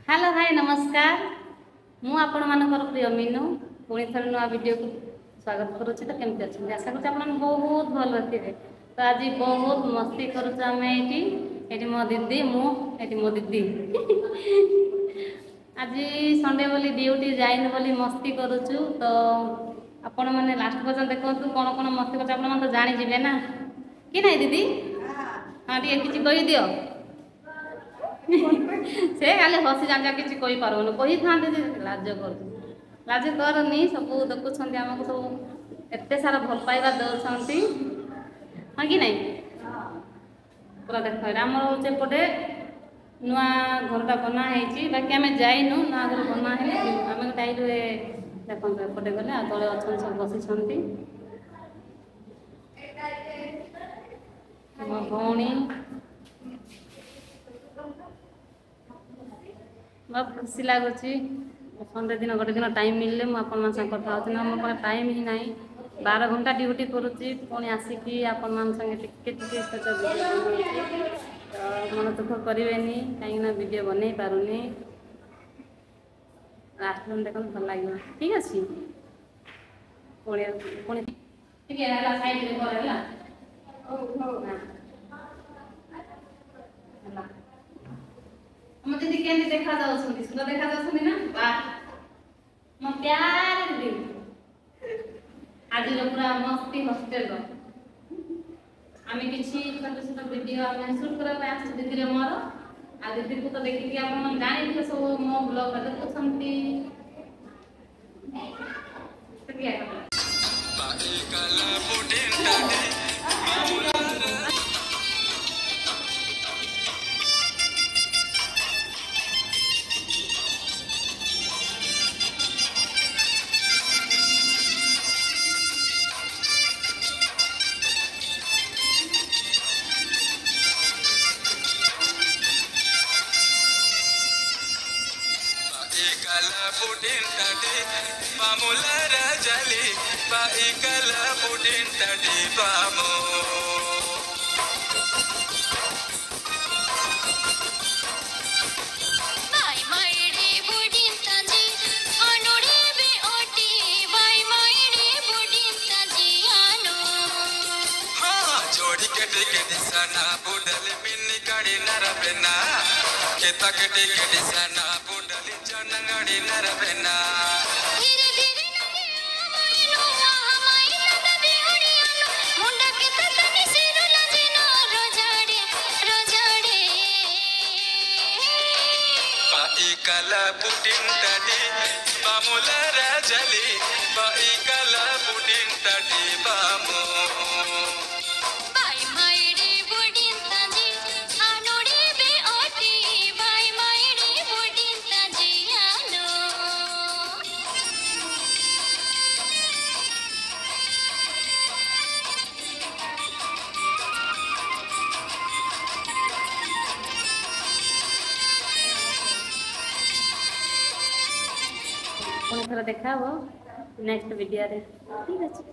Hello भाई नमस्कार। मु आपण मानकर प्रिय मीनू पुणी थर नुआ वीडियो को स्वागत करुच्ची। तो केमती अच्छे आशा कर बहुत भल थे। तो आज बहुत मस्ती करुँ मो दीदी मुझे मो दीदी आज संडे बोली ड्यूटी जाइन बोली मस्ती करुचु। तो आपण मैंने लास्ट पर्यटन देखु कौन कौन मस्ती कर तो जानीजे ना कि नहीं दीदी। हाँ टे कि कहीदि से खाली हसी जान किसी कही पारन कही था लाज कर लाज करनी सब देखुं आमको सब एत सारा भल पाइबा दौरान हाँ कि नहीं पूरा देख आम सेपटे नुआ घरटा बनाई बाकी आम जाइनु नुआ घर बना आम डाइलु देखो एपटे गले तले अच्छा सब बसी मो भौणी बहुत खुशी लगुच। संडे दिन गोटे दिन टाइम मिलले मुझे कथा मो टाइम ही ना 12 घंटा ड्यूटी करुच्ची पुणी आसिकी आपण संगे मन दुख करें कहीं वीडियो बन पारुनी लास्ट में देख भल लगे ठीक अच्छे हम दीदी के देखा सुंदर देखा ना वाह मो प्यार दीदी आज पूरा मस्ती हॉस्टेल आम कि छोट छोट वीडियो आम शूट करने दीदी मोर आ दीदी को तो देखिए आप जानी सब मो ब्लॉग देखुंत पुणी थोड़ा देखा नेक्स्ट वीडियो ठीक अच्छे।